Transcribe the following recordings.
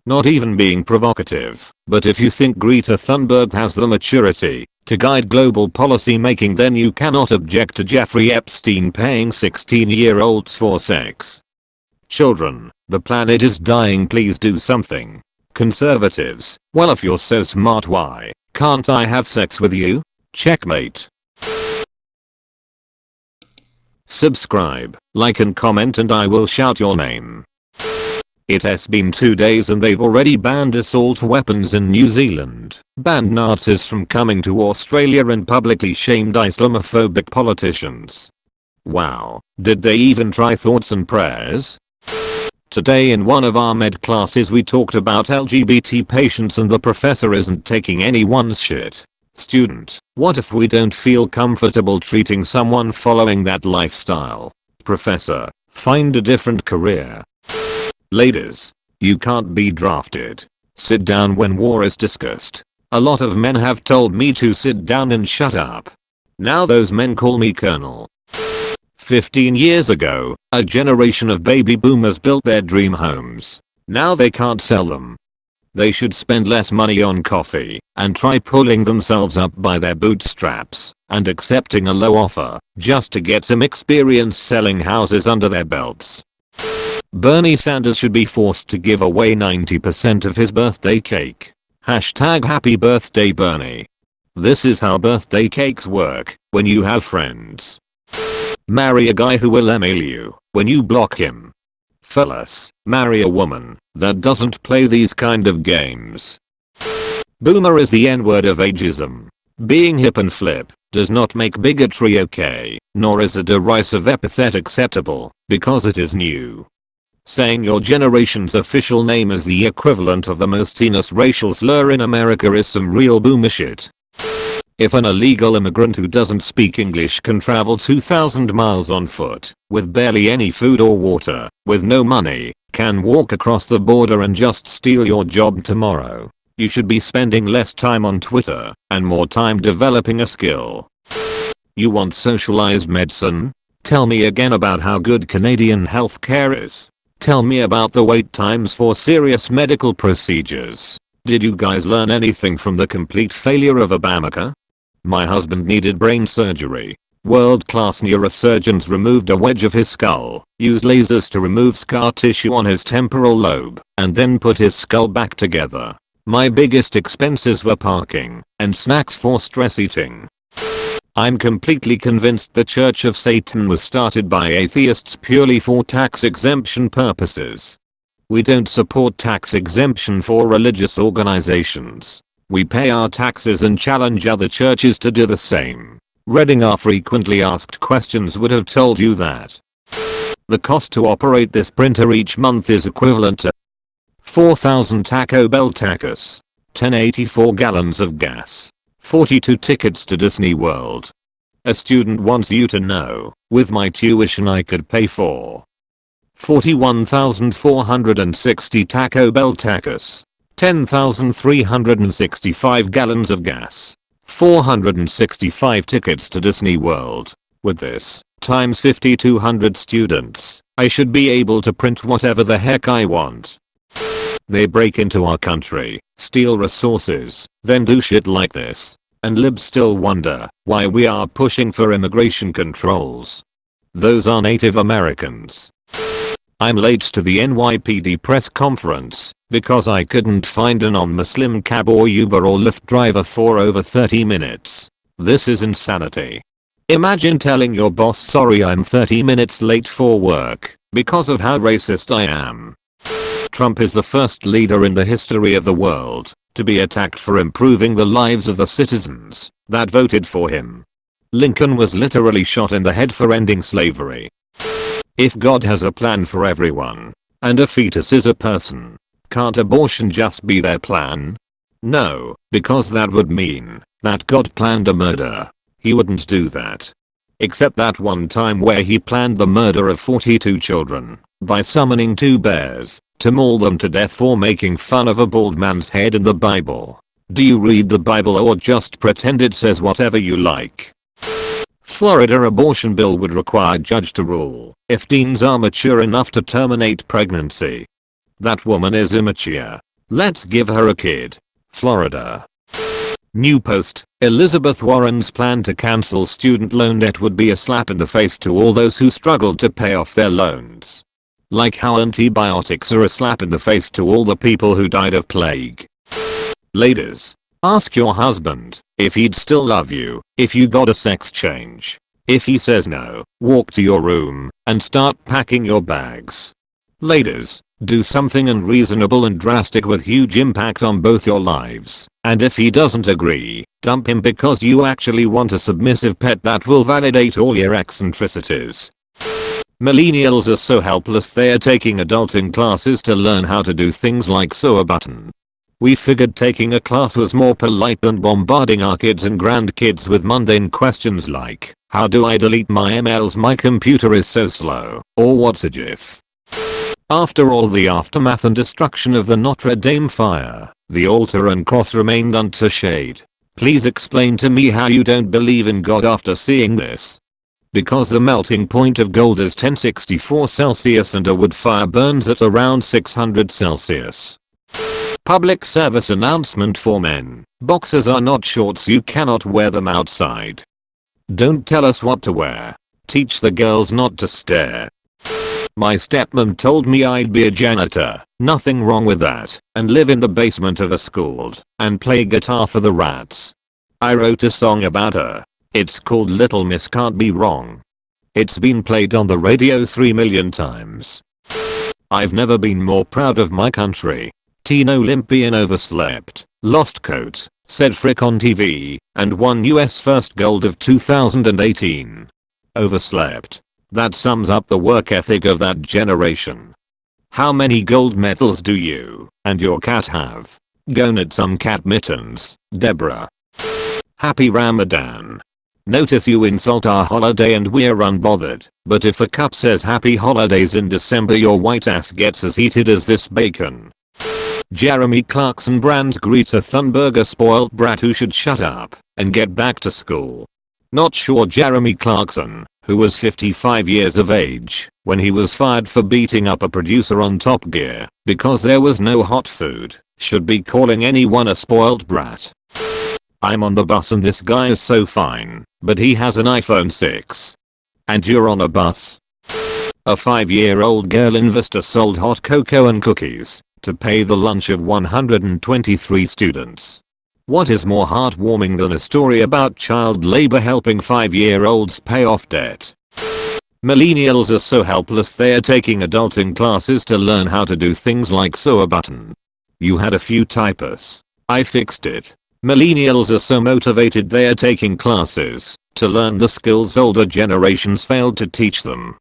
Not even being provocative, but if you think Greta Thunberg has the maturity to guide global policy making, then you cannot object to Jeffrey Epstein paying 16-year-olds for sex. Children, the planet is dying, please do something. Conservatives, well, if you're so smart, why can't I have sex with you? Checkmate. Subscribe, like and comment, and I will shout your name. It has been 2 days and they've already banned assault weapons in New Zealand, banned Nazis from coming to Australia, and publicly shamed Islamophobic politicians. Wow, did they even try thoughts and prayers? Today in one of our med classes we talked about LGBT patients and the professor isn't taking anyone's shit. Student, what if we don't feel comfortable treating someone following that lifestyle? Professor, find a different career. Ladies, you can't be drafted. Sit down when war is discussed. A lot of men have told me to sit down and shut up. Now those men call me Colonel. 15 years ago, a generation of baby boomers built their dream homes. Now they can't sell them. They should spend less money on coffee and try pulling themselves up by their bootstraps and accepting a low offer just to get some experience selling houses under their belts. Bernie Sanders should be forced to give away 90% of his birthday cake. Hashtag happy birthday Bernie. This is how birthday cakes work when you have friends. Marry a guy who will email you when you block him. Fellas, marry a woman that doesn't play these kind of games. Boomer is the N-word of ageism. Being hip and flip does not make bigotry okay, nor is a derisive epithet acceptable because it is new. Saying your generation's official name is the equivalent of the most heinous racial slur in America is some real boomer shit. If an illegal immigrant who doesn't speak English can travel 2,000 miles on foot, with barely any food or water, with no money, can walk across the border and just steal your job tomorrow, you should be spending less time on Twitter and more time developing a skill. You want socialized medicine? Tell me again about how good Canadian healthcare is. Tell me about the wait times for serious medical procedures. Did you guys learn anything from the complete failure of Obamacare? My husband needed brain surgery. World-class neurosurgeons removed a wedge of his skull, used lasers to remove scar tissue on his temporal lobe, and then put his skull back together. My biggest expenses were parking and snacks for stress eating. I'm completely convinced the Church of Satan was started by atheists purely for tax exemption purposes. We don't support tax exemption for religious organizations. We pay our taxes and challenge other churches to do the same. Reading our frequently asked questions would have told you that. The cost to operate this printer each month is equivalent to 4,000 Taco Bell tacos, 1084 gallons of gas, 42 tickets to Disney World. A student wants you to know, with my tuition I could pay for 41,460 Taco Bell tacos, 10,365 gallons of gas, 465 tickets to Disney World. With this, times 5,200 students, I should be able to print whatever the heck I want. They break into our country, steal resources, then do shit like this. And libs still wonder why we are pushing for immigration controls. Those are Native Americans. I'm late to the NYPD press conference because I couldn't find a non-Muslim cab or Uber or Lyft driver for over 30 minutes. This is insanity. Imagine telling your boss, sorry I'm 30 minutes late for work because of how racist I am. Trump is the first leader in the history of the world to be attacked for improving the lives of the citizens that voted for him. Lincoln was literally shot in the head for ending slavery. If God has a plan for everyone, and a fetus is a person, can't abortion just be their plan? No, because that would mean that God planned a murder. He wouldn't do that. Except that one time where he planned the murder of 42 children by summoning 2 bears to maul them to death for making fun of a bald man's head in the Bible. Do you read the Bible or just pretend it says whatever you like? Florida abortion bill would require judge to rule if teens are mature enough to terminate pregnancy. That woman is immature. Let's give her a kid. Florida. New post. Elizabeth Warren's plan to cancel student loan debt would be a slap in the face to all those who struggled to pay off their loans. Like how antibiotics are a slap in the face to all the people who died of plague. Ladies, ask your husband if he'd still love you if you got a sex change. If he says no, walk to your room and start packing your bags. Ladies, do something unreasonable and drastic with huge impact on both your lives. And if he doesn't agree, dump him because you actually want a submissive pet that will validate all your eccentricities. Millennials are so helpless they are taking adulting classes to learn how to do things like sew a button. We figured taking a class was more polite than bombarding our kids and grandkids with mundane questions like, how do I delete my emails, my computer is so slow, or what's a GIF? After all the aftermath and destruction of the Notre Dame fire, the altar and cross remained untouched. Please explain to me how you don't believe in God after seeing this. Because the melting point of gold is 1064 Celsius and a wood fire burns at around 600 Celsius. Public service announcement for men. Boxers are not shorts, you cannot wear them outside. Don't tell us what to wear. Teach the girls not to stare. My stepmom told me I'd be a janitor, nothing wrong with that, and live in the basement of a school, and play guitar for the rats. I wrote a song about her. It's called Little Miss Can't Be Wrong. It's been played on the radio 3 million times. I've never been more proud of my country. Teen Olympian overslept, lost coat, said frick on TV, and won US first gold of 2018. Overslept. That sums up the work ethic of that generation. How many gold medals do you and your cat have? Go knit some cat mittens, Deborah. Happy Ramadan. Notice you insult our holiday and we're unbothered, but if a cup says happy holidays in December your white ass gets as heated as this bacon. Jeremy Clarkson brands Greta Thunberg a spoiled brat who should shut up and get back to school. Not sure Jeremy Clarkson, who was 55 years of age when he was fired for beating up a producer on Top Gear because there was no hot food, should be calling anyone a spoiled brat. I'm on the bus and this guy is so fine, but he has an iPhone 6. And you're on a bus? A 5-year-old girl in Vista sold hot cocoa and cookies to pay the lunch of 123 students. What is more heartwarming than a story about child labor helping 5-year-olds pay off debt? Millennials are so helpless they are taking adulting classes to learn how to do things like sew a button. You had a few typos. I fixed it. Millennials are so motivated they are taking classes to learn the skills older generations failed to teach them.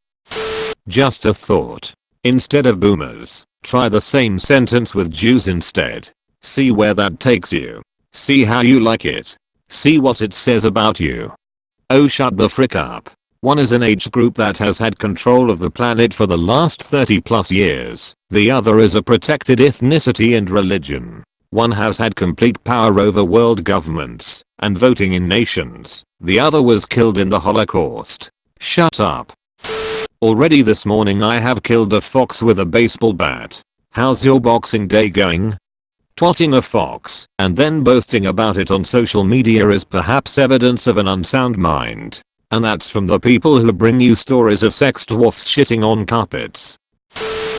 Just a thought. Instead of boomers, try the same sentence with Jews instead. See where that takes you. See how you like it. See what it says about you. Oh, shut the frick up. One is an age group that has had control of the planet for the last 30 plus years. The other is a protected ethnicity and religion. One has had complete power over world governments and voting in nations. The other was killed in the Holocaust. Shut up. Already this morning I have killed a fox with a baseball bat. How's your Boxing Day going? Twatting a fox and then boasting about it on social media is perhaps evidence of an unsound mind. And that's from the people who bring you stories of sex dwarfs shitting on carpets.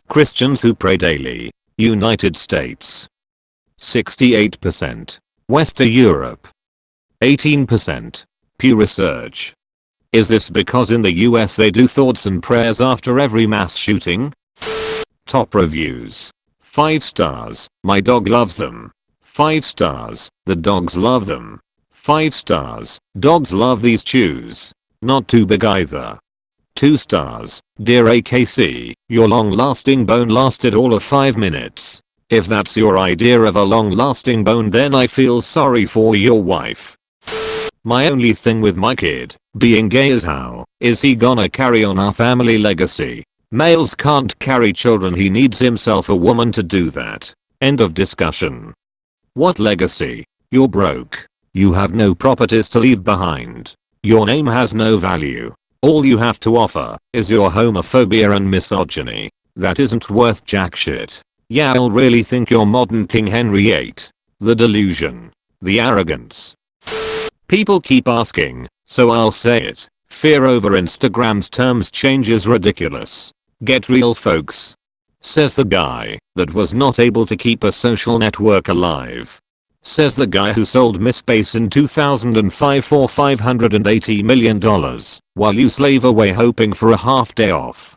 Christians who pray daily. United States. 68%. Western Europe. 18%. Pew Research. Is this because in the US they do thoughts and prayers after every mass shooting? Top reviews. 5 stars, my dog loves them. 5 stars, the dogs love them. 5 stars, dogs love these chews. Not too big either. 2 stars, dear AKC, your long-lasting bone lasted all of 5 minutes. If that's your idea of a long-lasting bone then I feel sorry for your wife. My only thing with my kid being gay is how is he gonna carry on our family legacy? Males can't carry children, he needs himself a woman to do that. End of discussion. What legacy? You're broke. You have no properties to leave behind. Your name has no value. All you have to offer is your homophobia and misogyny. That isn't worth jack shit. Yeah, I'll really think you're modern King Henry VIII. The delusion. The arrogance. People keep asking, so I'll say it. Fear over Instagram's terms change is ridiculous. Get real, folks. Says the guy that was not able to keep a social network alive. Says the guy who sold MySpace in 2005 for $580 million while you slave away hoping for a half day off.